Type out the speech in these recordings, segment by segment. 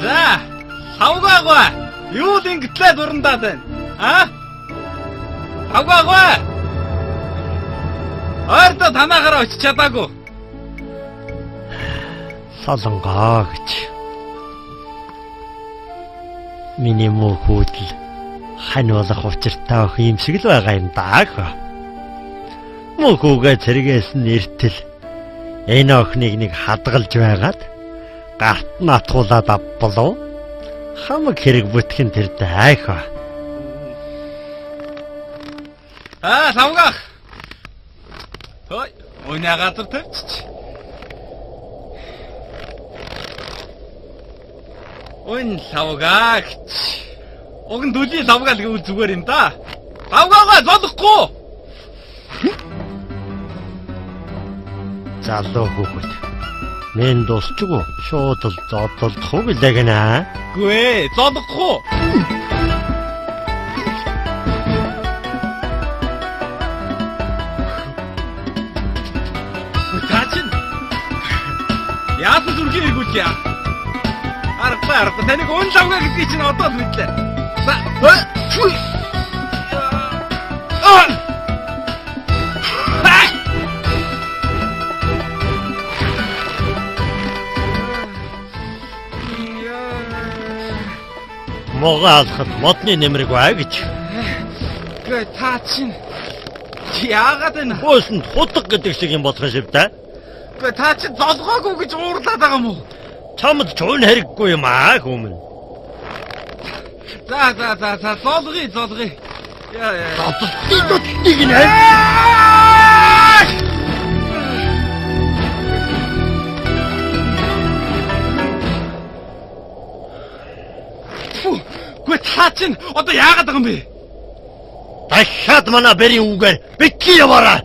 За, савгаагүй. Юу л ингэтлээ дурандаад байна? А? Савгаагүй. Ойрдоо танаагаараа очиж чадаагүй. Солонгоо гэж. Миний муу хүүдэл хань болох учиртай өх юм шиг л байгаа юм даа. Муу хүүгээ цэргээс нэртэл энэ охиныг нэг хадгалж байгаад гарт нь атгуулаад авболов. Хамаг хэрэг бүтхэн тэр дайхаа. Савгаах. Хөөе, өнөө газар тавьчих. Өн савгаагч. Уг нь дүлийн савгаал гэвэл зүгээр юм да. Савгаагаа зодохгүй. Залуу хүүхэд. Мен дуусчгүй шууд л зодолдох уу гэлээ гэнэ. Гүй, зодохгүй. Тачин. Яасан зүрхийг иргүүч яа. Арга таныг өн савгаа гэдгийг чинь одоо л мэдлээ. Могаалхад модны нэмрэг бай гэж. Гэ та чинь яагаад энэ Бөөсөнд худаг гэдэг шиг юм болох шив та. гэ та чинь золгоогүй гэж уурлаад байгаа юм уу? Чамд ч өн хэрэггүй юм аа хүмүн. За золгоё. Яа. Зодолтыг нэ. Гэ та чинь одоо яагаад байгаа юм бэ? Дахиад манай бэрийн үгээр битгий яваарай.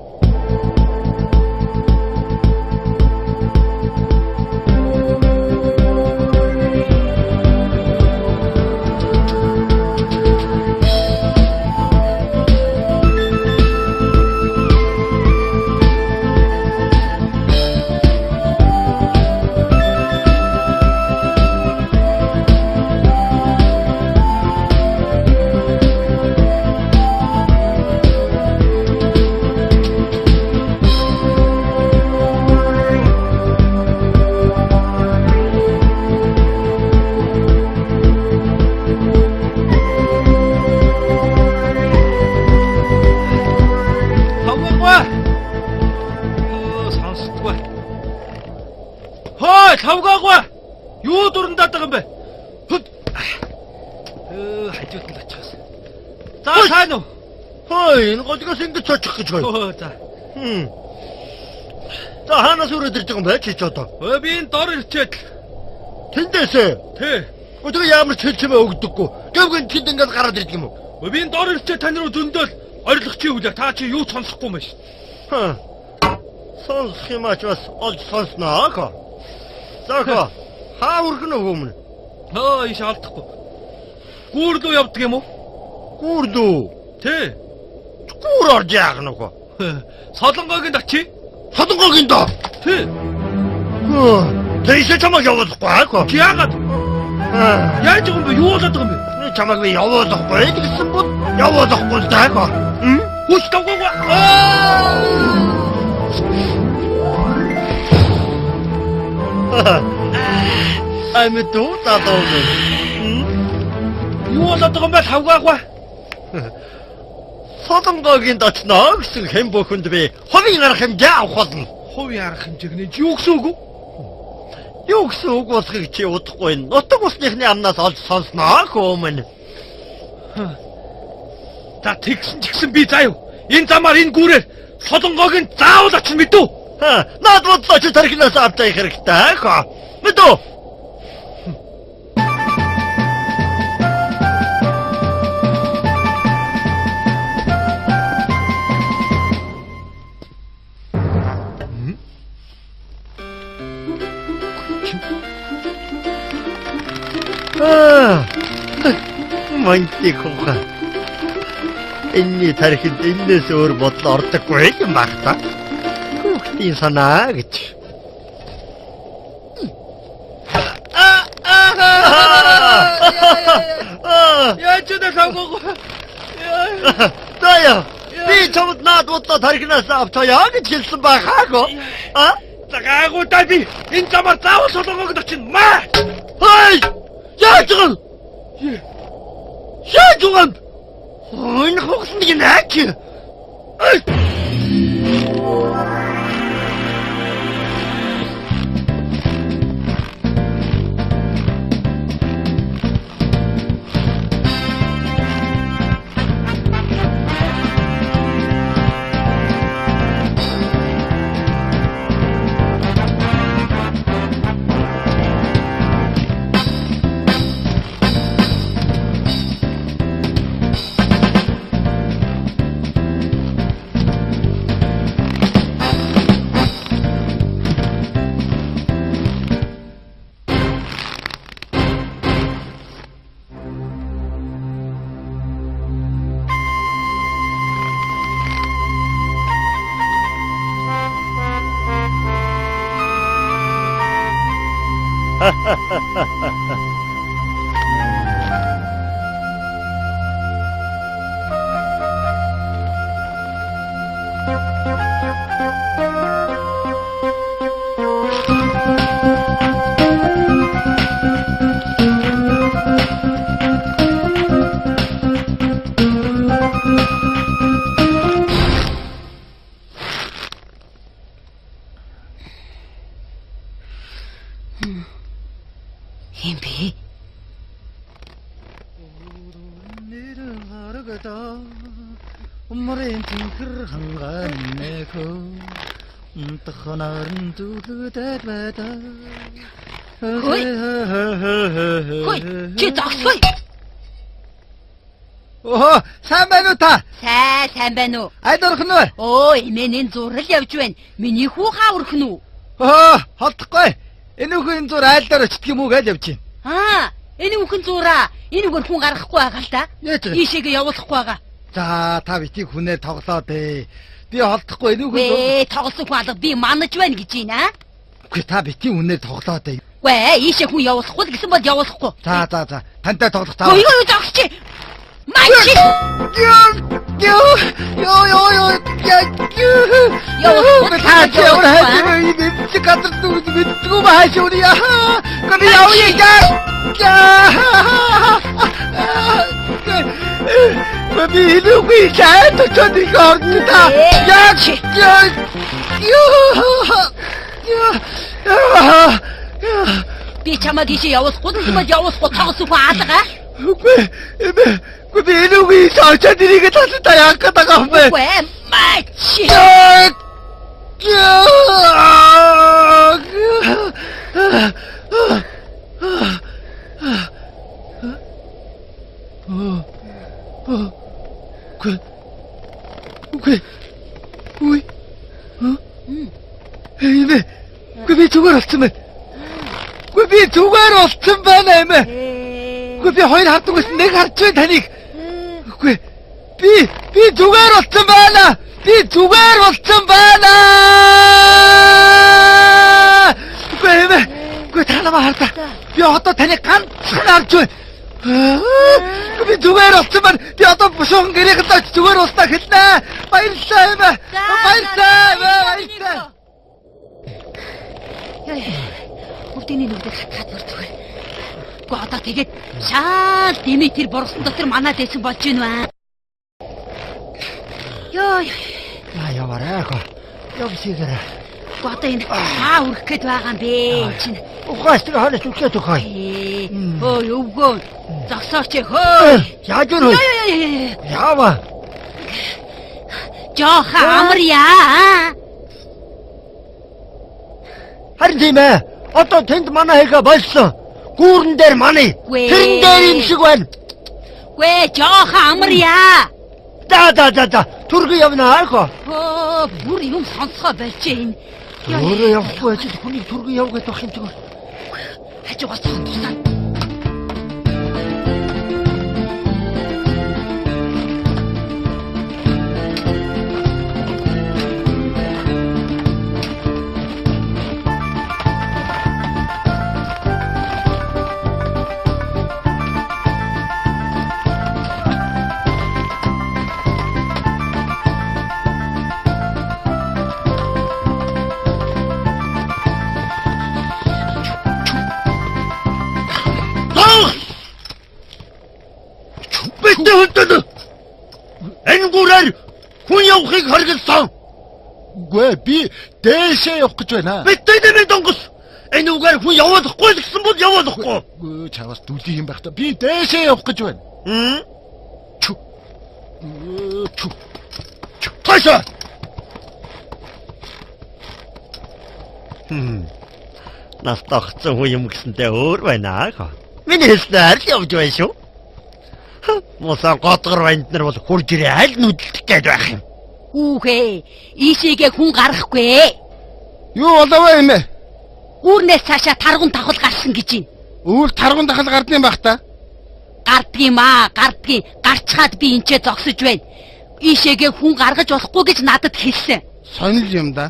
Савгаагүй. Юу дурандаад байгаа юм бэ? Хажууд нь очихоос. За сайн уу? Хөөе, энэ голгоос ингэж очих гэж байна. За. За хаанаас өрөөд ирж байгаа юм бэ чи ч одоо? Би энэ дор ирчээд. Тэндээсээ. Тий. Өдөр ямар ч хэлцэмээ өгдөггүй. Гэвгэн тэнд ингээд гараад ирдэг юм уу? Би энэ дор ирчээд тань руу зөндөөл орилох чи үлээ. Та чи юу сонсохгүй юм биш. Сонсох юм ач бас олж сонсноо. Заха. Хаа үргэн өгөөмөн? Иш алдахгүй. Гүүр рүү явдаг юм уу? Гүүр дүү. Тий. Гүүр орж яах нүгөө? Солонгогийн дачи. Солонгогийн доо. Тий. Тэйсэ чамаг явуулахгүй аа. Яагаад? Яаж юм бэ? Юу болоод байгаа юм бэ? Чамаг би явуулахгүй гэсэн бол явуулахгүй л даа. Хүч тавгүй. Амьд уу тадаа. Юу болоод байгаа юм бэ? Савгаагүй. Солонгогийн дочноо гэсэн хэм бүхэнд би хувийн арга хэмжээ авах болно. Хувийн арга хэмжээг нь юу гэсэн үг вэ? Юу гэсэн үг болохыг чи удахгүй. Нутаг усныхны амнаас олж сонсноо хөөмөн. За тэгсэн ч гэсэн би заа юу. Энэ замаар энэ гүүрээр Солонгогийн заавал очих мэдв. Наад бодлоо чи тархинаас авдаг хэрэгтэй хаа. Мэдв. Мантик хаа. Энэний тархинд энэс өөр бодол ордоггүй юм баг та. Хүүхдийн санаа гэж. Я чудо самого. Заяа. Би чамд наад бодлоо тархинаас автаа гэж хэлсэн байхаагүй. Загаагуудаа би энэ замаар заавал сулгоогдох чинь маа. Хөөе! Яаж гэн? Яаж гэн? Энэ хогсон нэг наач. Хэмбэ? Умрын тэнхэр хангаанэхөө тахнарын зүлгдэд байдаг. Хөөе, чи зогсгоё. Оо, сайн байна уу та? Сайн байна уу? Айд орох нь вэ? Оо, эмээнэн зурал явж байна. Миний хүү хаа урах нь уу? Оо, холдохгүй. Энэ үхэн зур айлдаар очдөг юм уу гэж явж байна. Энэ үхэн зураа. Энэ үгээр хүн гаргахгүй байгаа л да. Яаж вэ? Ийшээгээ явуулахгүй байгаа. За, та битгий хүнээр тоглоо дээ. Би холдохгүй энэ үхэн зур. тоглосон хүн алга би манаж байна гэж байна. Үгүй та битгий хүнээр тоглоо дээ. Ийшээ хүн явуулахгүй л гэсэн бол явуулахгүй. За. Тантай тоглох таа. Ой, зогсчих. Мачи. Би чамайг ийшээ явуулахгүй гэсэн бол явуулахгүй тоглосон хүн алга. Үгүй би энэ үгийг соочод ирээгээ тасалдаа яах гээд байгаа юм бэ? Үгүй мачи. Үгүй би зүгээр болсон байна. Үгүй би зүгээр болсон байна эмэ. Үгүй би хоёр хардаг байсан нэг харж байна таныг. Үгүй би зүгээр болсон байна. Би зүгээр болсон байна. Үгүй эмэ. Үгүй та намайг хардаа. Би одоо таныг ганцхан харж байна. Би зүгээр болсон байна. Би одоо бушуухан гэрээхэд очиж зүгээр болсноо хэлнэ. Баярлалаа эмэ. Баярлалаа. Өвдөний нүдээр хатгаад мөрдгөл. Гэхдээ одоо тэгээд шаал Димитр борсон дотор манад байсан болж байна. Яваарай. Явсигаарай. Одоо энэ хаа үрэх гээд байгаа юм бэ чинь. Ухаастыг ханаас үхээд өгөё. Өө өвгөө. Зогсооч хөө. Яаж юу? Яава. Жооха амарьяа. Харин тийм ээ. Одоо тэнд манай хэгээ болсон. Гүүрэн дээр манай. Тэрэн дээр юм шиг байна. Гүй жооха амарьяа. За. Түргэн явнаа аах. Бүр юм сонсгоо болж энэ. Өөрөө явахгүй ажил хүний түргэн явгаад байх юм зүгээр. Хажуугаас тусаа. Мэдээ хүнтэй. Энэ гүрээр хүн явахыг хоригдсон. Үгүй ээ, би дээшээ явах гэж байна. Мэдээ нэмээ донгос. Энэ үгээр хүн явуулахгүй гэсэн бол явуулахгүй. Үгүй чаваас дүлий юм байх та. Би дээшээ явах гэж байна. Чү. Тайса. Нас тогтсон хүн юм гэсэнтэй өөр байна аа. Миний хэлснээр л явж байна шүү. Мосан готгор банд нар бол хурж ирээ аль нүдэлдэх гээд байх юм. Хүүхээ, ийшээгээ хүн гарахгүй. Юу болов юм бэ? Үүрнээс цаашаа таргун давхал гарсан гэж юм. Үүр таргун дахал гардны юм байх та. Гардгийн гардгийн гарчхаад би энчээ зогсож байна. Ийшээгээ хүн гаргаж болохгүй гэж надад хэлсэн. Сонир юм да.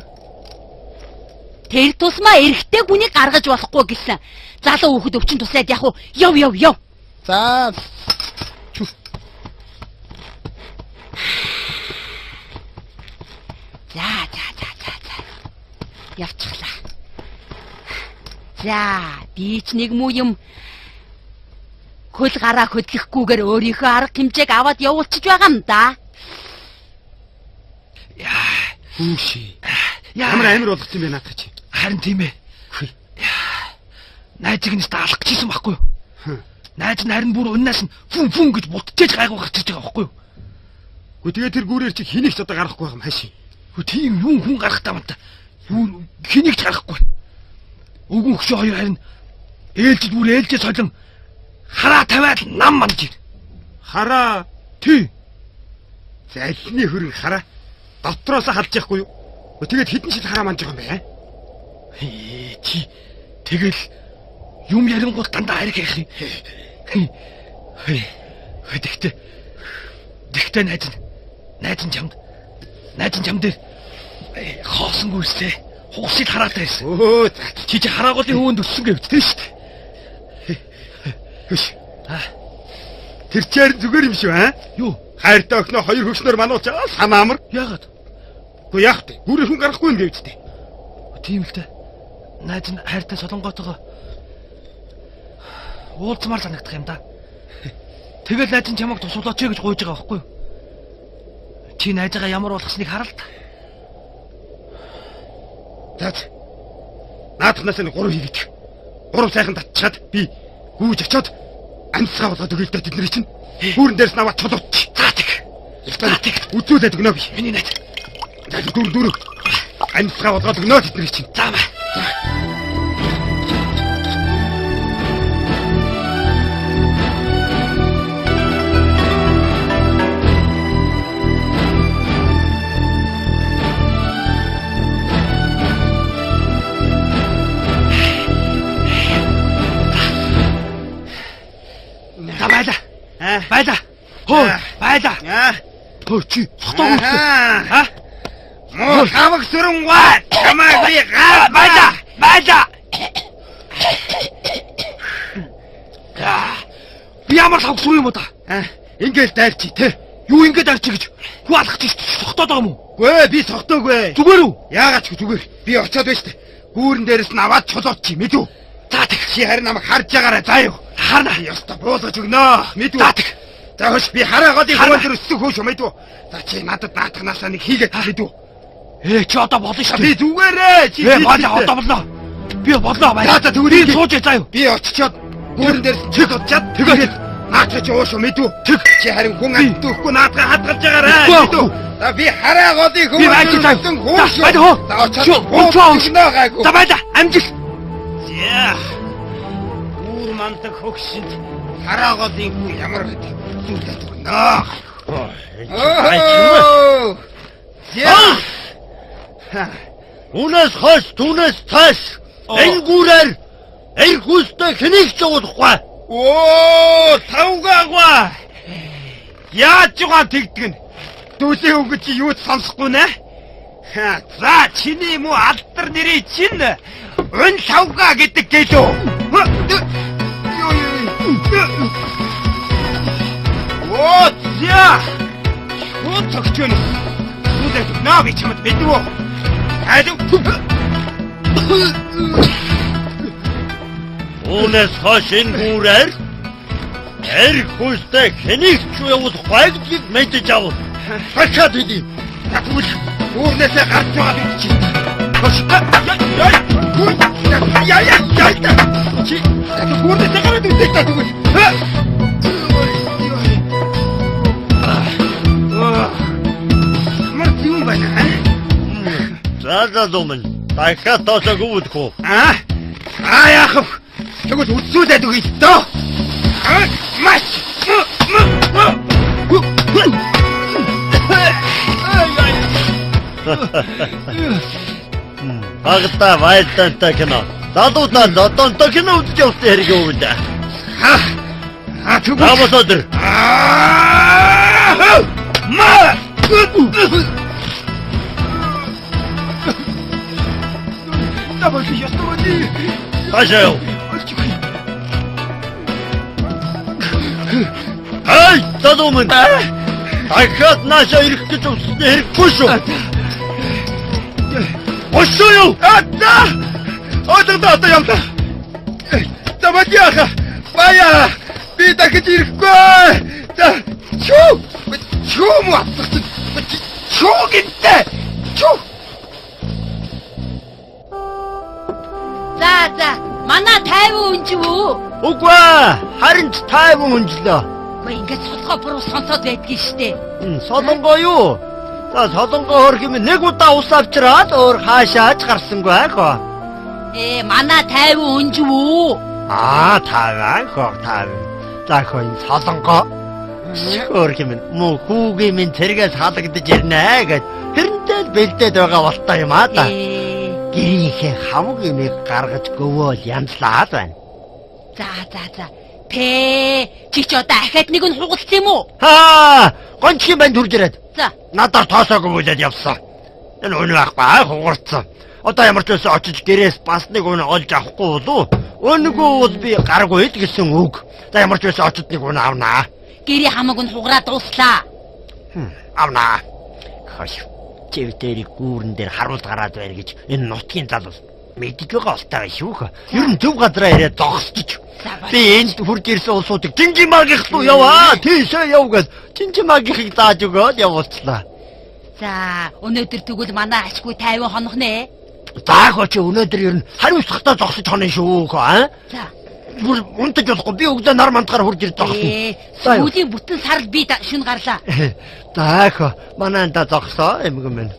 Тэр тусмаа эрэгтэй хүнийг гаргаж болохгүй гэсэн. Залуу хүүхэд өвчин тусаад яг уу яв. За. За. Явчихлаа. За, би ч нэг муу юм хөл гараа хөдлөхгүйгээр өөрийнхөө арга хэмжээг аваад явуулчих байгаа юм да. Хүүши. Ямар амир болгох юм бэ наадах чи. Харин тийм ээ. Найзыг нь алах гэжсэн байхгүй юу? Найз нь харин бүр өннөөс нь фүн гэж бутчихэж гайгүй гарчиж байгаа байхгүй юу? Гэхдээ тэгээ тэр гүүрээр чи хэнийг ч одоо гарахгүй байгаа юм хааши. Тийм юм хүн гарах таамтай. Юу хэнийг ч гарахгүй. Өгөн хөшөө хоёр харин ээлжид солон хараа тавиад нам мандж ир. Хараа тий. Залны хөрөг хараа дотроос халж яахгүй юу? Тэгээд хэдэн жил хараа мандж байгаа юм бэ? Чи тэгэл юм ярингуул дандаа хариг яах юм. Тэгтээ найз нь чамд хоосонгүй үстэй. Хугсыг хараатай байсан. Чи хараагуулын хөвөнд өссөн гэвч тийм шүү дээ. Хөш. Тэр чаар зүгээр юм шүү аа? Юу? Хайртай охиноо хоёр хөвснөр манууч аа санаа амар. Яагаад? Гэхдээ яах вэ? Гүрээ хүн гарахгүй юм гэвч дээ. Тийм л дээ. Найз нь хайртай солонгоотойгоо уулзмаар санагдах юм да. Тэгэл найз нь чамайг тусуулаач гэж гуйж байгаа байхгүй юу? Чи найзгаа ямар болгосныг хараа л та. Наадахнаас нь 3 хийгээд 3 сайхан татчихад би гүйж очиод амьсгаа болгоод өгөөл дээ тэдний чинь. Хүүрэн дээрс наваад чулууч. Заатик. Үзүүлээд өгнө би. Миний найз. Дүр. Амьсгаа болгоод өгнө тэдний чинь. За. Байла. Хөө чи цогтойгоо. Муу хамаг сүрэнгаа. Чамайг би гал байла. Би ямар хавх сүр юм уу та? Ингээл дайрчи те. Юу ингээд дайрчи гэж хүү алах гэж цогтоод байгаа юм уу? Гүй би цогтоогүй. Зүгээр үү? Яагаад ч зүгээр. Би очиод байж тээ. Гүүрэн дээрээс нь аваад чулууч мэдүү. За тэг чи харин намайг харж байгаарай заа юу. Харна ёстой буулгаж өгнө. Мэдүү. За хош би хараагаад хөвөнд өссөн хөөш мэдүү. За чи надад наатахнаасаа нэг хийгээд мэдүү. Чи одоо болно шүү. Би зүгээрээ. Чи одоо болно. Би болно бай. За тэгвэл би сууж заа юу. Би очичоод гүүрэн дээр чиг удаад тэгээд наатах чи ууш мэдүү. Тэг чи харин хүн амтөхгүй наатгаа хадгалж байгаарай. Мэдүү. За би хараагаад хөвөнд өссөн хөөш. За очиод ууш гайгүй. За байда амжил. За мандаг хөгшөнд хараагаад юм ямар гэдэг зүйлээд өгнө. Унаас хойш түнээс цааш энэ гүрээр эр хүстэй хэнийг ч уулахгүй. Тавгаагаа. Яаж байгаа тэгдэг нь? Дүүлийн өнгө чи юу ч сонсохгүй нэ? За чиний муу алдар нэрий чинь өн тавгаа гэдэг гэлөө. Я! Вот так что ли? Куда тут навык чему-то беду? Айду! Унес хошин гурер? Эрх хүйстэй хэнийг ч явуулах байгдлыг мэдэж ав. Хачаад идэв. Тэгвэл үүрнээсээ гарч байгаа бид чи. Чи үүрнээсээ гараад үзээ та тэгвэл. Ямар юм байна? За думэн. Дахиад тоосог үүдэх үү? Яах вэ? Тэгвэл үзүүлээд өгье л дөө. Маш. Багтаа вайлтантай кино. Залуудаа зодонтой кино үзэж явсан хэрэг үү дээ. Тэгвэл Намаас өдөр. Давай я с тобой. Пошел. Ай, задуман. Дахиад наашаа ирэх гэж үссэн хэрэггүй шүү. Ошоо юу? Одоо явлаа. Давай яха. Бая. Би дахиж ирэхгүй. Чүү муу. Чүү гинтэ. Чүү. За, манай 50 үнж үү? Үгүй ээ, харин ч 50 үнжлээ. Ой, ингээд солгоо буруу сонсоод байдгийн штэ. Солонгоо юу? За солонгоо хөрх юм нэг удаа ус авчраад өөр хаашаач гарсангүй аа. Манай 50 үнж үү? 50. За хөөе солонгоо. Хөрх юм муу хүүгийн минь цэргээс халагдаж ирнэ гэд тэрнтэй бэлдээд байгаа болтой юм аа да. Гэрийнхээ хамаг юмыг гаргаж гөвөөл янзлаад байна. За. Чи ч одоо ахаад нэг нь хугалсан юм уу? Гончгийн банд хурж ирээд. За. Надаар тоосоогүй үлээд явсан. Энэ өнөө ахгүй хугарцсан. Одоо ямар ч байсан очиж гэрээс бас нэг өнөө олж авахгүй болов. Өнгөө бол би гаргүй ид гэсэн үг. За ямар ч байсан очиж нэг өнөө авнаа. Гэрийн хамаг нь хугараад дуслаа. Авнаа. Хөөе. Чивтэрийг гүүрэн дээр харуул гараад байна гэж энэ нутгийн залуу мэдж байгаа болтой шүү хөө. Ер нь зөв газараа ирээд зогсчих. Би энд хурж ирсэн улсуудыг Жинжимаагийн руу яваа. Тийшээ яв гэж Жинжимаагийг зааж өгөөд явуулчлаа. За, өнөөдөр тэгвэл манай ашгүй 50 хонох нэ. Заагүй чи өнөөдөр ер нь хариуцлагатай зогсож хонё шүү хөө. За. Бүр унтаж болохгүй би өглөө нар мантгаар хурж ирж зогсон. Сүүлийн бүтэн сард би шүн гарлаа. Заахаа манай анда зогсоо эмгэн минь.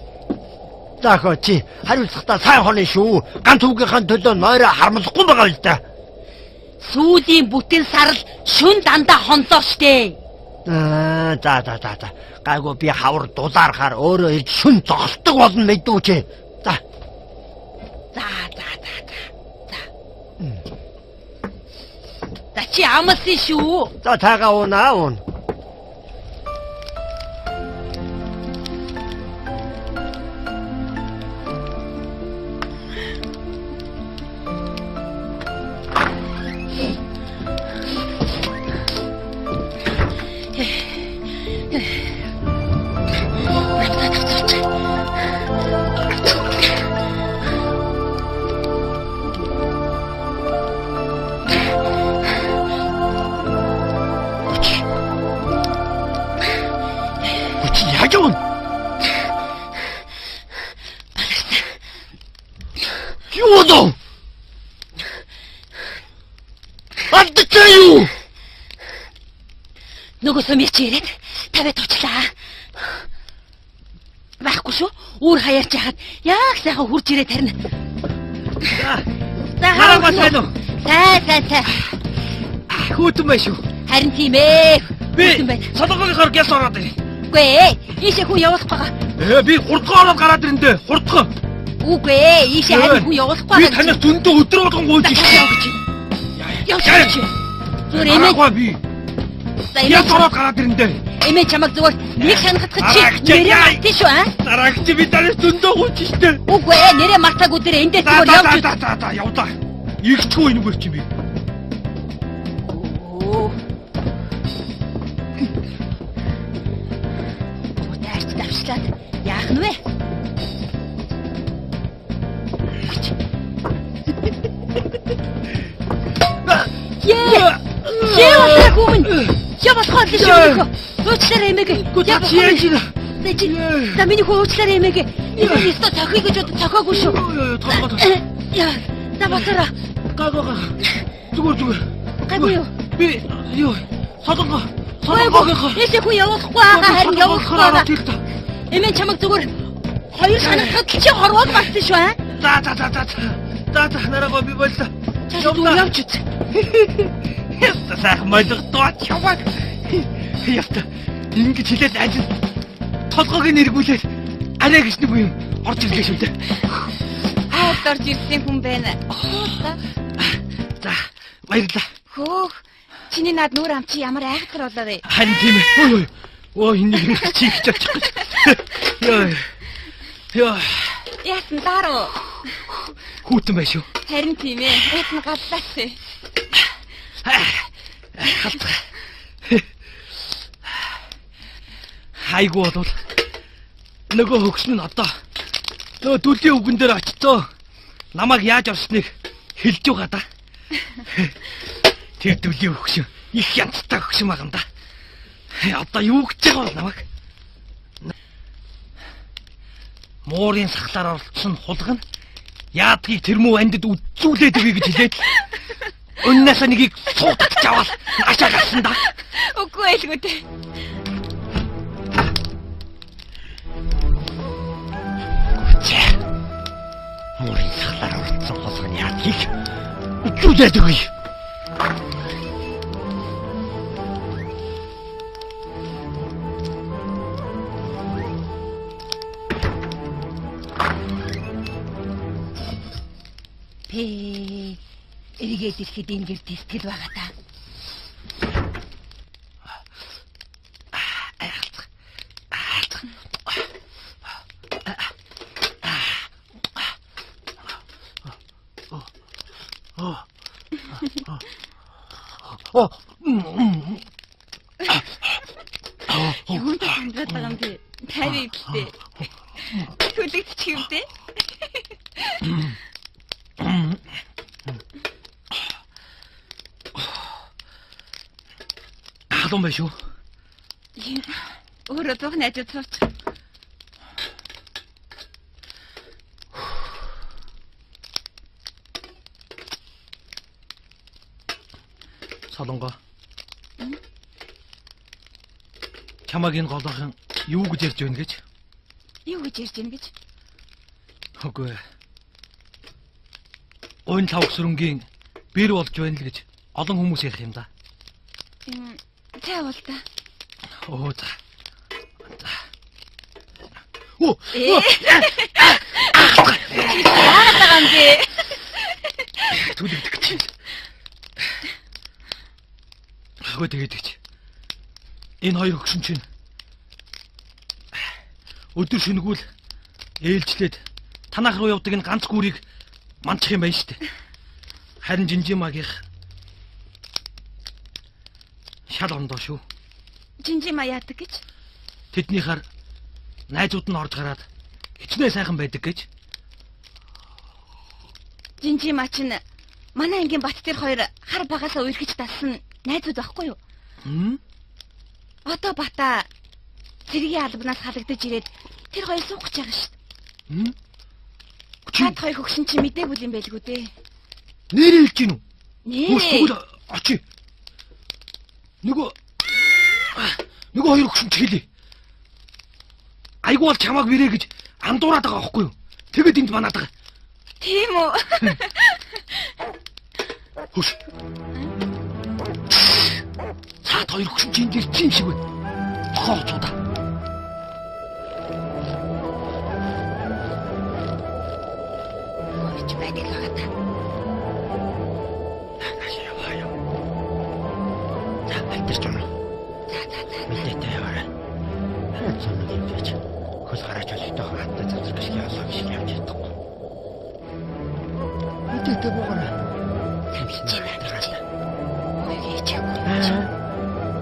Заахаа чи хариуцлагатай сайн хонё шүү. Ганц үгийнхэн төлөө нойроо харамлахгүй байгаа л да. Сүүлийн бүтэн сард шүн дандаа хонлоо штэ. За. Гайгүй би хавар дулаархаар өөрөө ирж шүн зогсдог болно мэдүү чи. За. За чи амлсан шүү. За тагаа уун. Юудо? Аттачаю. Нөгөө сумич ирээд тавиад тучлаа. Байхгүй шүү. Үүр хаяарч яхад яг сайхан хурж ирээд тарина. За Харагаас байна уу? Сайн. Хүүтэн байна шүү. Харин тийм ээ. Би солонгогийн гяс ороод ирээ. Үгүй ээ. Ийшээ хүн явуулах байгаа. Би хурдгоо ороод гараад ирэндээ. Хурдгоо. Үгүй ээ. Ийшээ харин хүн явуулах байгаа. Би танаас зөндөө өдрө болгон гуйж шүү. Явж. Зүр эмээ. Би. Яс ороод гараад ирэндээ. Эмээ чамайг зүгээр нэг хангацгах чи нэрээ мартын шүү аа. Дараагч би танаас зөндөө гуйж штэ. Үгүй ээ. Нэрээ мартаагүй дээр эндээс зүгээр явж. За явлаа. Игчгүй энэгээр чи би. Яах нь вэ? Яа! Яа, гүн. Я болохоо л шүү. Уучлаарай эмээгээ. Та чи яаж ийн? За миний хүү уучлаарай эмээгээ. Энэ өстө цохих гэж бод цохоогүй шүү. Толгой. Яа. За батараа. Гаа. Зүгээр. Гайгүй юу? Би юу? Солонгоо. Эсэ хүү явуулахгүй байгаа харин явуулахгүй байгаа. Тэр та. Эмээ чамаг зүгээр хоёр шанагтад чи хорвоод бассан шүү аа. За нараа би боллоо. Зүгээр явж үз. Яста сайхан молгодоо чаваа. Яста ингэж хэлээд ажил толгойг нэргүүлээд арай гэж нэг юм орж ирлээ шүү дээ. Хаад орж ирсэн хүн байна. За баярлалаа. Хөөх. Чиний над нүүр ам чи ямар айхтар болоо вэ? Харин тийм ээ. Ой энэ чи их чавчих гэж. Яа. Яасан дараа. Хүүтэн байх шүү. Харин тийм ээ. Эцэн галлаач. Халт. Хайгуу бол нөгөө хөгшин нь одоо нөгөө дүлийн үгэн дээр очтоо намайг яаж орсныг хэлж байгаа да. Тэр дүлийн хөгшин их янзтай хөгшин байгаа юм да. Одоо юу гэж байгаа бол намайг моорын сахлаар оролцсон хулгана яадгийг тэр мүү андид үзүүлээд өгье гэж хэлээд өннөөс нэгийг суутагч аваад ашаа гарсан да. Үгүй байлгүй дээ. Моорын сахлаар оролцсон хулгана яадгийг үзүүлээд өгье. Эргээд ирэхэд энэ гэр тэтгэл байгаа та. Юунд хандаад байгаа юм бэ? Тайван гэлтэй. Түлэгч юм бэ? Халуун байх шүү. Өөрөө дуух найзад сууч. Солонгоо. Чамаг энэ голоохон юу гэж ярьж байна гэж? Юу гэж ярьж байна гэж? Үгүй. Өн тавх сүрэнгийн бэр болж байна л гэж олон хүмүүс ярих юм да. Тэ бол та. Оо за. Яагаад байгаа юм бэ? Түлэгдэх гэж. Хөөе тэгээд гэж. Энэ хоёр хөгшин чинь өдөр шөнөгүүл ээлжлээд танах руу явдаг энэ ганц гүрийг мандчих юм байна штэ. Харин Жинжимагийн шал ондоо шүү. Жинжима яадаг гэж? Тэднийхэр найзууд нь орж гараад хичнээн сайхан байдаг гэж. Жинжима чинь манай ангийн бат тэр хоёр хар багасаа уйлгэж талсан найзууд байхгүй юу? Одоо бата цэргийн албанаас халагдаж ирээд тэр хоёр суух гэж байгаа шүү. Чад хоёр хөгшин чи мэдээгүй юм байлгүй дээ. Нэр хэлж гин үү? Нээ. Тэгвэл очи. Нөгөө хоёр хөгшин ч хэлээ. Айгуу бол чамааг бирээ гэж андуураад байгаа байхгүй юу? Тэгээд энд манаад байгаа. Тийм үү? Хөш. Цаад хоёр хөгшин чинь дээр чинь шиг байна. Тохооцоо да.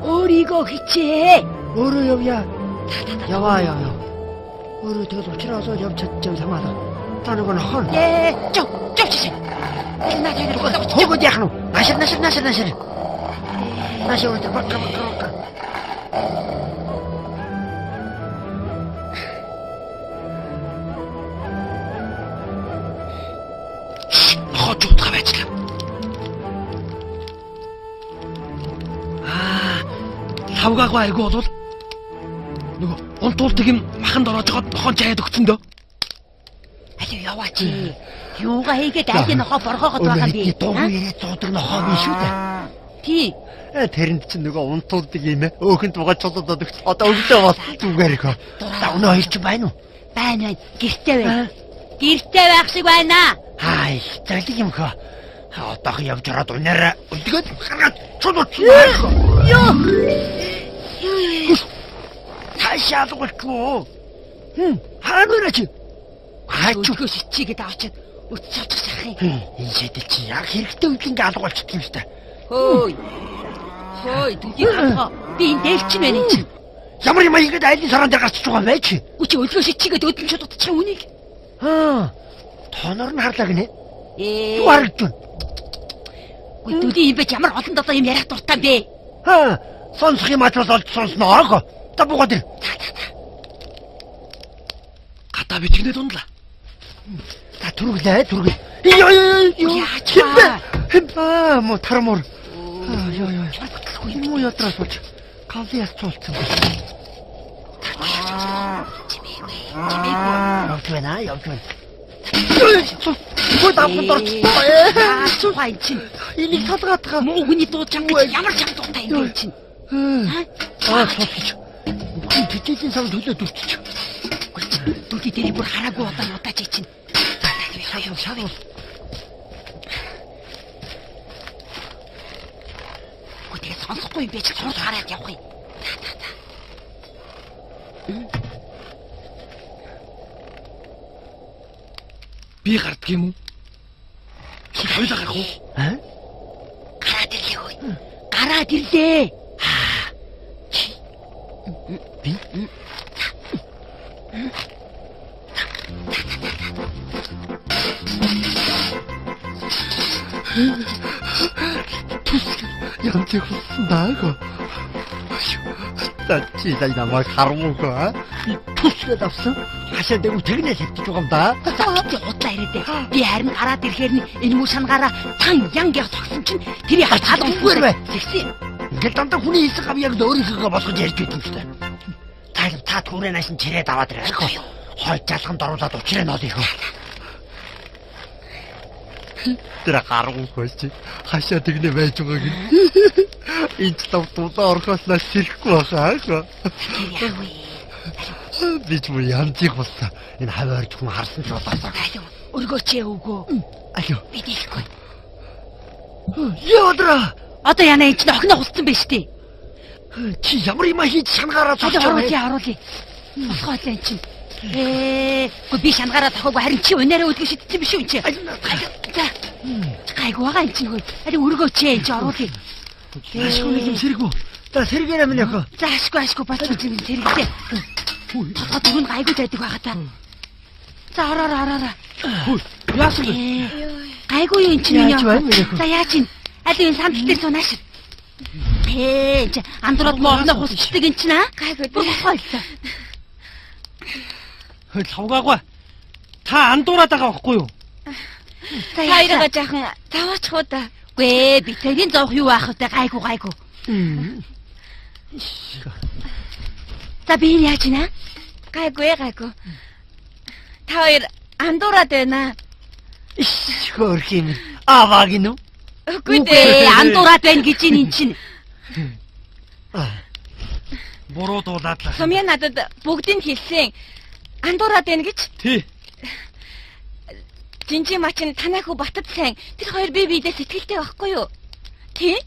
Өөрийгөө хичээ. Өөрөө явъя. Яваа. Өөрөө тэгэл уучраасаа явж чадчих хамаалаа. Та нөгөө хон. Чөв. Хогод яах нь? Нашир. Нашир. Нашир бака. Хооч утгаа байжлаа. Лавгаагаа айгу болвол нөгөө унтуулдаг юм маханд ороод жоод нохоо жаад өгцөн дөө. Алив яваач. Юугаа хийгээд айлын нохоо боргоогод байгаа юм бэ? Дуугүй зуудаг нохоо биш үү? Тий. Тэрэнд чинь нөгөө унтуулдаг юм ээ. Өөхөнд бугаж цолоод өгч одоо өглөө бол зүгээр их. Өнөө хоёр ч байна уу? Байна. Гэртээ байна. Гэртээ байх шиг байна. Хай, залиг юм хөө. Одоохон явж ороод унаараа өдгөөд гаргаад чулууцсан. Ёо. Хашаалгуулгүй. Хаанаараа чи? Хаач чигээд авчаад өцсөж сахих юм. Энэ шийдэл чи яг хэрэгтэй үед ингээ алгуулчихдаг юм шүү дээ. Хөөй, дүнгийн хаа. Би энэ дээр чинь байна энэ чинь. Ямар юм ийгээд айлын саран дээр гарчиж байгаа юм бэ чи? Үчи өлгөө шичигээд өдөлж дутчих үнийг. Тоноор нь харлаа гинэ. Юу харагдав? Дүди юм бэ ямар олон додоо юм ярих дуртай бэ? Сонсох юм ач бол олж сонсноо. Та буугаад ир. Гата бичгнээ дундлаа. Та түргэлээ. Яач Хэмбаа мо тарамор. Юу ятраас болж калиас цуулсан. Явж байна. Гүд авсан дорч. Хай чинь. Энийг талгаатгаа. Муу хүний дуу чанга ямар чанга дуутай юм бэ чинь? Цуулчих. Тэтгэлийн сав төлөө дүрчих. Дүди дээр бүр хараагүй удаа чинь. Шагуул. Гүтээ сонсохгүй юм бэ чи цуус хараад явах юм. Би гарддаг юм уу? Чи хоёлаа гарах уу? Гараад ирлээ хөөе. Гараад ирлээ. Би? Янч ихсэн даагаа. Чи дай намайг харамуугаа. Би тусгээд авсан. Хашаа дэв тэгнэ хэвтэж байгаа юм да. Удлаа ирээдээ. Би харин гараад ирэхээр нь энэ муу шангаараа тан янг яг тогсон чинь тэрийг хаад өгөхгүй бай. Тэгсэн. Ингээд дандаа хүний хэлсэн гав яг өөрийнхөө босгож ярьж байт юм шүү дээ. Та түрээ нааш нь чирээд аваад ирэх. Хойд жалханд оруулаад учраа ноолихоо. Тэр харахгүй чи хашаа тэгнэ байж байгааг нь. Энд тавтуудаа орхосноо сэрхгүй байхаа. Би ч муу янзыг болсон. Энэ хаваарч хүн харсан ч болоосаа. Өргөөч өгөө. Би дийлэхгүй. Яадраа. Одоо яна энэ чинь охиноо хулцсан байж тээ. Чи ямар юм хийж шангаараа оруулъя. Босгоо л энэ чинь. Гү би шангаараа тохоогүй харин чи өнөөрөө өдгөө шидсэн биш үү чи? За. Гайгүй байгаа энэ чинь хөө. Ари өргөөч энэ чи оруулъя. Ашгүй нэг юм сэргүү. За сэргээрээ минь яах вэ? За ашгүй бач юм сэргэлээ. Тохоо түрүүн гайгүй байдаг байгаа та. За ороо. Яасан бэ? Гайгүй юу энэ чинь минь. За яаж ин? Аль энэ сандал дээр суунааш. Чи андуураад моорно хусчдаг энэ чинь аа? Гайгүй босгоо л. Лавгаагаа. Та андуураад байгаа байхгүй юу? За яагаа жаахан заваачих уу да. Гүй би тэрийн зовх юу аах вэ? Гайгүй. За би яаж ийна? Гайгүй. Та хоёр андуураад байна. Хөөх юм. Авааг нь. Үгүй дээ, андуураад байна гэж энэ чинь. Буруу дуулаадлаа. Сумья надад бүгдийг хэлсэн. Андуураад байна гэж. Тий. Жинжи мачин танайхуу батад сайн. Тэр хоёр бие биедээ сэтгэлтэй байхгүй юу? Тий?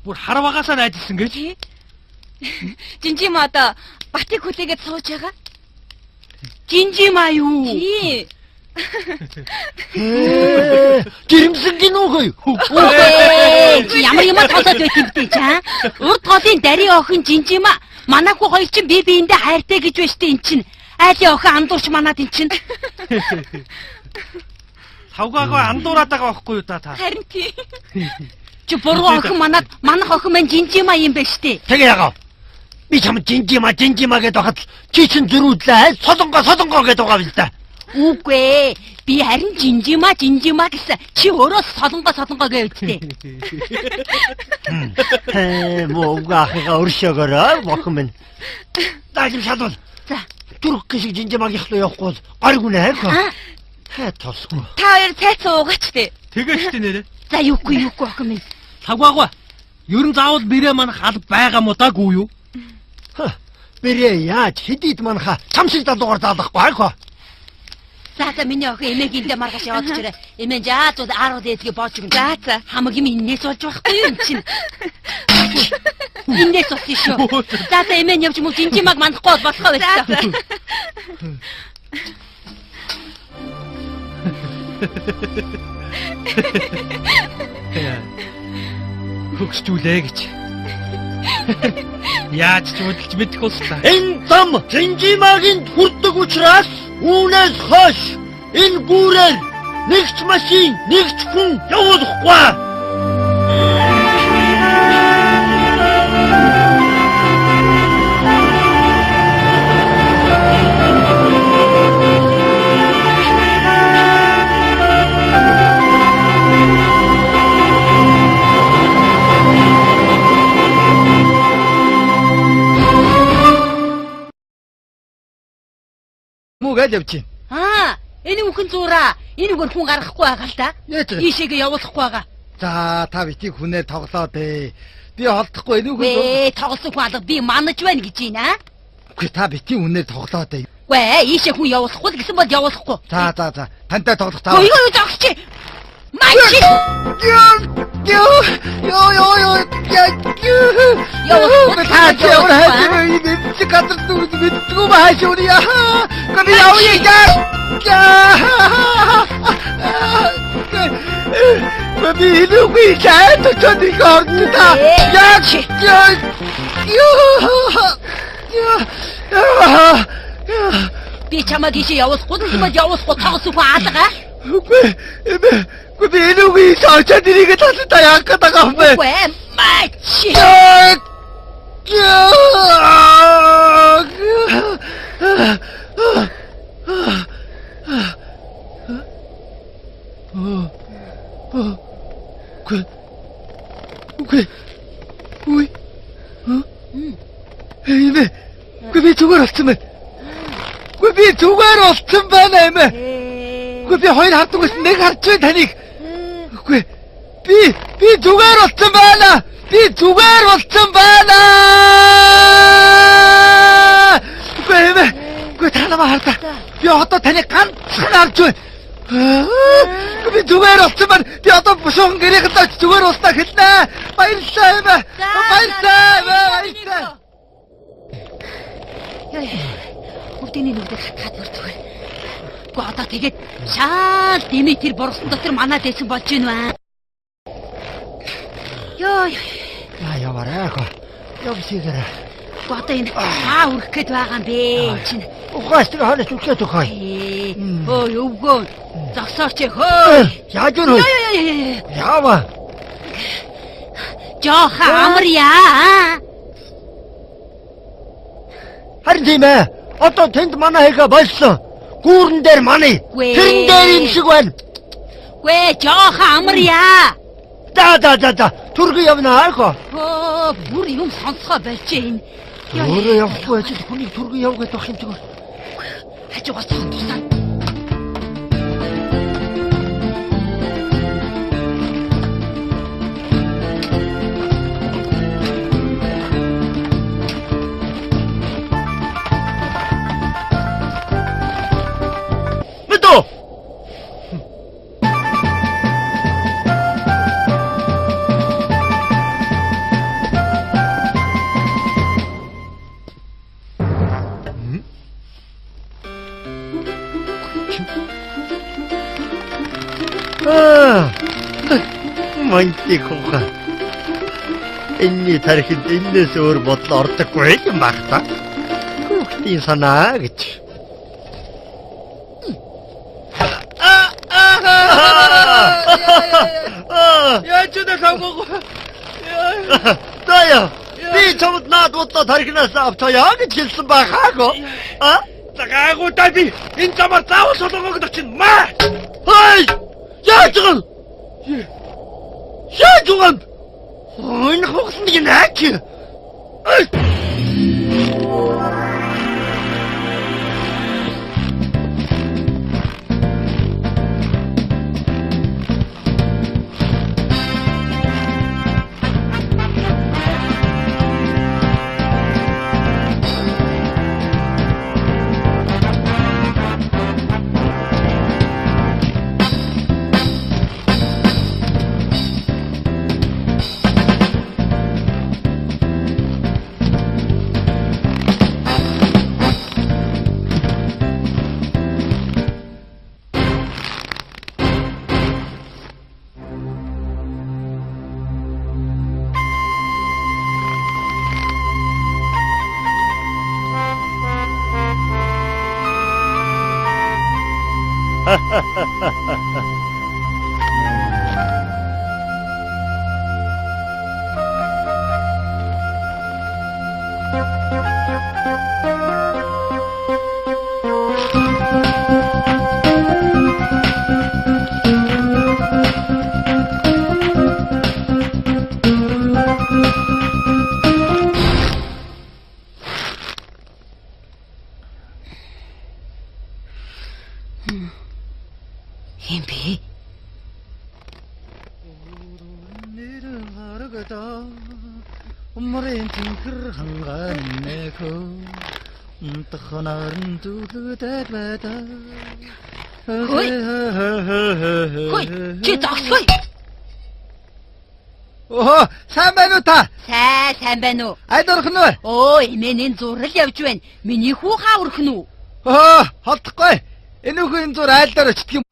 Бүр харвагаасаа найдсан гэж. Жинжи ма одоо батыг хүлээгээд сууж байгаа. Жинжи ма юу? Тий. Жирэмсэн гинөө. Ямар юм тоосоод байт юм бэ чаа? Урд голын дарийн охин Жинжима манайхуу хоёр чинь бие биендээ хайртай гэж байна штэ эн чинь. Айлын охин андуурч манад эн чинь. Лавгаагаа андуураад байгаа байхгүй юу та? Харин тий. Чи буруу охин манад манах охин маань Жинжима юм байна штэ. Тэгээ ягаа. Би чамд жинжимаа гэдээ хад чи чин зөрүүлээ. Солонгоо гэдээ байгаа биз дээ. Үгүй. Би харин жинжимаа гэсэн. Чи өөрөө солонгоо гэвдээ. Мууга ахыгаа өршөөгөөрөө бохом минь. Даажим шалвал. За. Түрк шиг жинжимаагийн хлоо явахгүй бол гариг үнэ хайх. Хаа тосгүй. Та хоёр цайцсан уугаач тээ. Тэгээчтэй нэрэ. За юугүй охин минь. Цагаагаа. Ерөн заавал бэрээ манах алба байгаа мó даагүй юу? Бэрээ яаж хэдийд манаха чам шиг далуугаар даалгахгүй хайх. За миний охин эмээгийн дэ маргаш яваад чирээ. Эмээ жаад 10 дээдгээ боож өгнө. За хамаг юм иннээс болж байхгүй юу эн чинь. Иннээс болж шүү. За эмээ явж муу жинжимааг манахгүй бол болохоо байсан. Хөгсчүүлээ гэж. Яаж ч удалж мэдэх боллоо. Энэ зам жинжимаагийн хүрдэг учраас үүнээс хойш энэ гүүрээр нэгч машин, нэгч хүн явуулахгүй. Муугаад явчих. Энэ үхэн зураа. Энэ үгээр хүн гаргахгүй байгаа л да. Яаж вэ? Ийшээгээ явуулахгүй байгаа. За та битгий хүнээр тоглоо дээ. Би холдохгүй энэ үхэн. Тоглосон хүн алга би манаж байна гэж байна. Үгүй та битгий хүнээр тоглоо дээ. Ийшээ хүн явуулахгүй гэсэн бол явуулахгүй. За. Тантай тоглох таа. Юу зогсчих. Мачи. Би чамаг ийшээ явуулахгүй гэсэн бол явуулахгүй тоглосон хүн алга. Үгүй би энэ үгүй цаашаа дэрийгээ тасалдаа яах гээд байгаа юм бэ? Үгүй мачи. Үгүй би зүгээр болсон байна. Үгүй би зүгээр болсон байна эмээ. Үгүй би хоёр хардаг байсан нэг харж байна таныг. Үгүй би зүгээр болсон байна. Би зүгээр болсон байна. Үгүй эмээ. Үгүй та намайг хардаа. Би одоо таныг ганцхан харж байна. Үгүй би зүгээр болсон байна. Би одоо бушуухан гэрээхэд очиж зүгээр болсноо хэлнэ. Баярлалаа эмээ. Баярлалаа. Өвдөний нүдээр хатгаад мөрдөгөр. Гэхдээ одоо тэгээд шаал Димитр бургасан дотор манаа дэсэн болж байна. Яваарай. Явсигаарай. Одоо энэ үрэх гээд байгаа юм бэ чинь. Угаастай ханаас үхээд өгөө. Өвгөө. Зогсооч хөө. Яаж юу? Яава. Жооха амарьяа. Харин тийм ээ. Одоо тэнд манай хайга болсон. Гүүрэн дээр манай. Тэрэн дээр юм шиг байна. Гүй жооха амарьяа. За. Түргэн явна аахо. Бүр юм сонсгоо болжээ энэ. Өөрөө явахгүй ажил хүний түргэн явгаад байх юм зүгээр. Хажуугаас тань тусаа. Мантик хаа. Энэний тарихд энэс өөр бодол ордоггүй юм баг та. Хүүхдийн санаа гэж. Яаж ч удаа хавгаагүй. Таяа. Би чамд наад бодлоо тархинаас авчаа гэж хэлсэн байхаагүй. А? За гайгуудаа би энэ замаар заавал солонгог очино маа. Хай! Яаж гэн? Яаж гэн? Энэ хогсон нэг наач. Юм бэ? Умрын тэнхэр хангаанэхөө унтахнарын зүлгдэг байдаа. Хөөе, чи зогсгоё. Оо, сайн байна уу та? Сайн байна уу? Айд орох нь вэ? Оо, эмээн зурал явж байна. Миний хүү хааврах нь уу? Оо, холдохгүй. Энэ үхэн зур айлдаар очдөг юм.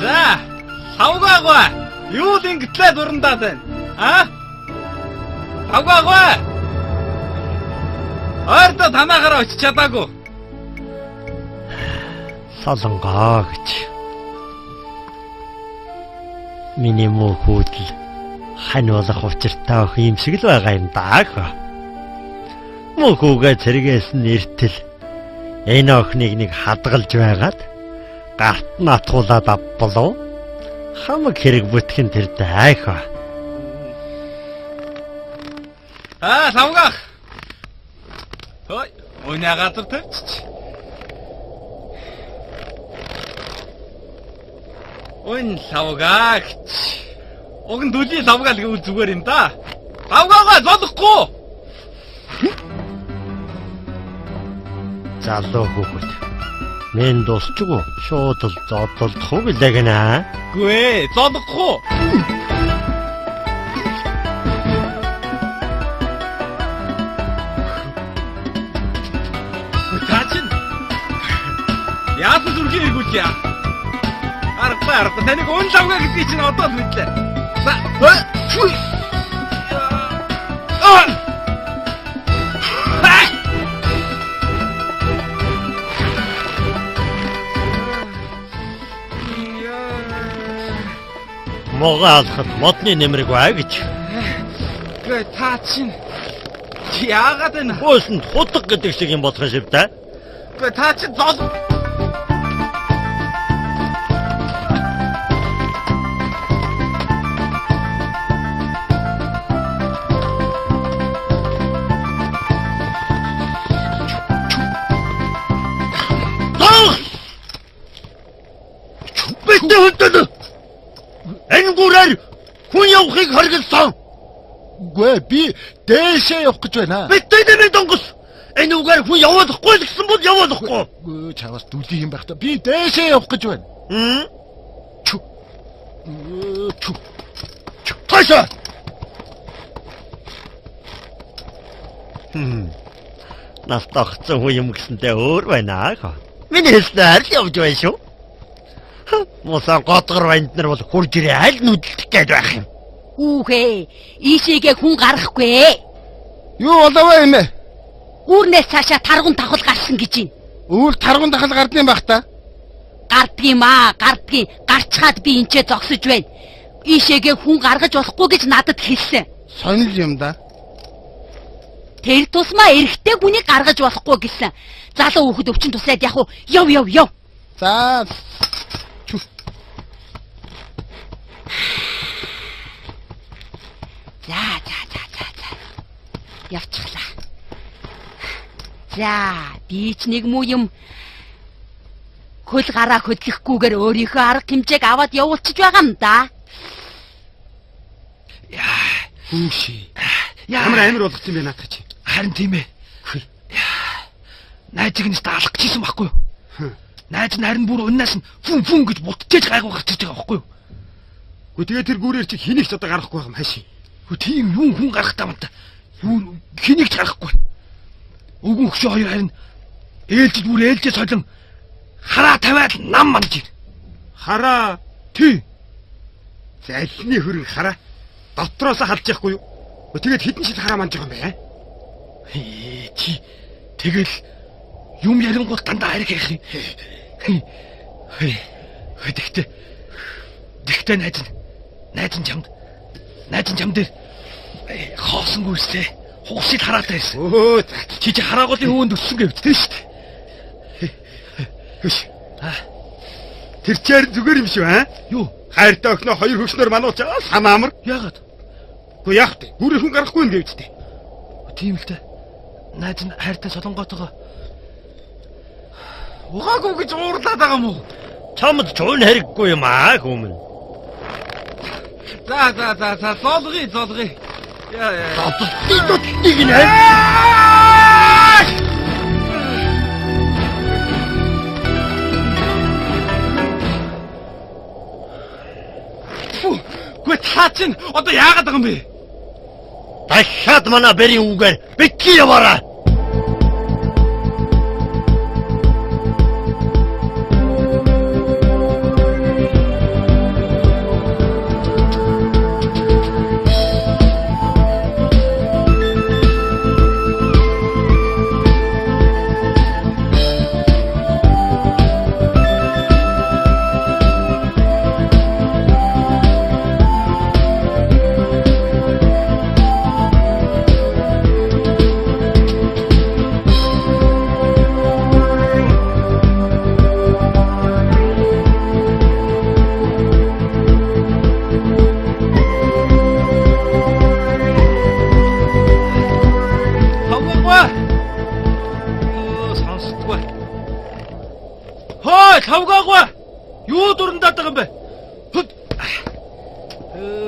За, хавгаагүй. Юу л ингэтлээ дурандаа байна? А? Хавгаагүй. Ойрдоо танахаараа очиж чадаагүй. Солонгоо гэж. Миний муу хүүдэл хань болох учиртай өх юм шиг л байгаа юм даа. Муу хүүгээ цэргээс нэртэл энэ охиныг нэг хадгалж байгаад гарт натгуулаад авболов. Хамаг хэрэг бүтхэн тэр дайхаа. Савгаах. Хөөе, өнөө газар тавьчих. Өн савгаагч. Уг нь дүлийн савгаал гэвэл зүгээр юм да. Савгаагаа зодохгүй. Залуу хүүхэд. Мен дусчгүй шууд л зодолдох уу гэлээ гэнэ. Гүй, зодохгүй. Тачин. Яасан зүрхийг иргүүч яа. Арга таныг өн савгаа гэдгийг чинь одоо л мэдлээ. За. Могаа алхад модны нэмрэг бай гэж. Гэ та чинь яагаад энэ Хөөсөнд худаг гэдэг шиг юм болох шив та. гэ та чинь зол Мэдээ хүндэд. Энэ гүрээр хүн явахыг хоригдсон. Үгүй би дээшээ явах гэж байна. Мэдээ нэмээ донгос. Энэ үгээр хүн явуулахгүй л гэсэн бол явуулахгүй. Үгүй чаваас дүлий юм байх та. Би дээшээ явах гэж байна. Чү. Тайса. Нас тогтсон хүн юм гэсэнтэй өөр байна аа. Миний хэлснээр л явж байна шүү. Мосан готгор банд нар бол хурж ирээ аль нүдэлдэх гээд байх юм. Хүүхээ, ийшээгээ хүн гарахгүй. Юу болов юм бэ? Үүрнээс цаашаа таргун давхал гарсан гэж юм. Үүр таргун дахал гардыг байх та. Гардгиймаа, гардгийн. Гарчхаад би энчээ зогсож байна. Ийшээгээ хүн гаргаж болохгүй гэж надад хэлсэн. Сонир юм да. Тэр тусмаа эрэгтэй хүнийг гаргаж болохгүй гэсэн. Залуу хүүхэд өвчин тусаад яг уу яв. За. За. Явчихлаа. За, би ч нэг муу юм хөл гараа хөдлөхгүйгээр өөрийнхөө арга хэмжээг аваад явуулчих байгаа юм да. Хүүши. Ямар амир болгосон бэ наадах чи. Харин тийм ээ. Найзыг нь алах гэжсэн байхгүй юу? Найз нь харин бүр өннөөс нь фүн гэж бутчихэж гайгүй гарч ирж байгаа байхгүй юу? Гэхдээ тэгээ тэр гүүрээр чи хэнийг ч одоо гарахгүй байгаа юм хааши. Тийм юу хүн гарах тамтай. Юу хэнийг ч гарахгүй. Өгөн хөшөө хоёр харин ээлжид солон хараа тавиад нам мандж ир. Хараа тий. Залны хөрөнгө хараа дотроос халж яахгүй юу? Тэгээд хідэн шил хараа мандж байгаа юм бэ? Чи тэгэл юм ярингуул дандаа харих яах юм. Тэгтээ найз нь чамд дээр хоосонгүй үстэй хугшид хараатай байсан. Өө чи хараагуулын хөвөнд өссөн гэвчтэй шүү дээ. Хөш. Тэр чаар зүгээр юм шүү аа? Юу? Хайртай охиноо хоёр хөвснөр манууч санаа амар. Яагаад? Гү яах вэ? Гүрээ хүн гарахгүй юм гэвчтэй. Тийм л дээ. Найз нь хайртай солонгоотойгоо угаагүй гэж уурлаад байгаа юм уу? Чамд чуун хэрэггүй юм аа хүмүн. За золгоё. Яа. Дотдыг нэ. Гүй та чинь одоо яагаад байгаа юм бэ? Дахиад манай бэрийн үгээр битгий яваарай. Тавгаагүй. Юу дурандаад байгаа юм бэ?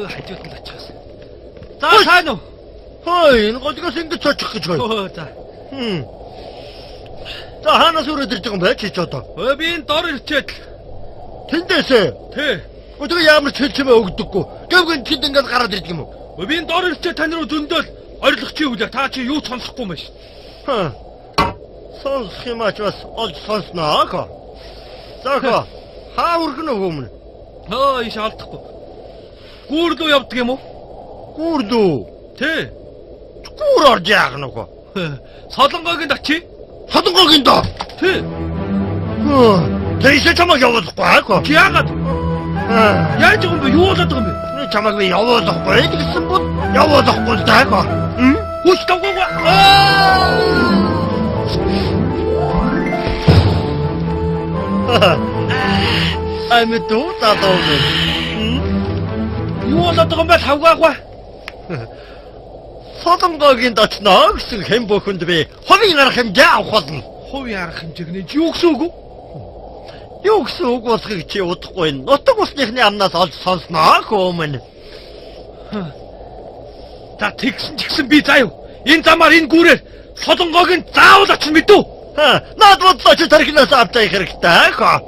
Хажууд нь очиос. За сайн уу? Энэ годгоос ингэж очих гэж байна. За. За хаанаас өрөөд ирж байгаа юм бэ чи ч одоо? Би энэ дор ирчээд. Тэндээсээ. Тий. Өдөр ямар ч хэлцэмээ өгдөггүй. Гэвгэн тэнд ингээд гараад ирдэг юм уу? Би энэ дор ирчээд тань руу зөндөөл орилох чи үлээ. Та чи юу сонсохгүй юм биш. Сонсох юм ач бас олж сонсноо аа. Заахаа. Хаа үргэн өгөөмнө. Иш алдахгүй. Гүүр лөө явдаг юм уу? Гүүр лөө. Тий. Гүүр орж яах нь вэ? Солонгогийн дачи. Солонгогийн доо. Тий. Тэйсэ чамаг явуулахгүй аа. Чи яагаад? Яаж юм бэ? Юу болоод байгаа юм бэ? Чамаг би явуулахгүй гэсэн бол явуулахгүй л даа. Хүч тавгаагүй. Амьд уу тадаа. Юу болоод байгаа юм бэ? Тавгаагүй. Солонгогийн дочноо гэсэн хэн бүхэнд би хувийн арга хэмжээ авах болно. Хувийн арга хэмжээг нь юу гэсэн үг вэ? Юу гэсэн үг болохыг чи удахгүй нутаг усныхны амнаас олж сонсноо хөөмөн. За тэгсэн ч гэсэн би заяа. Энэ замаар энэ гүүрээр Солонгоог нь заавал очих мэдв. Наад бодлоо чи тархинаас авч явах хэрэгтэй хаа.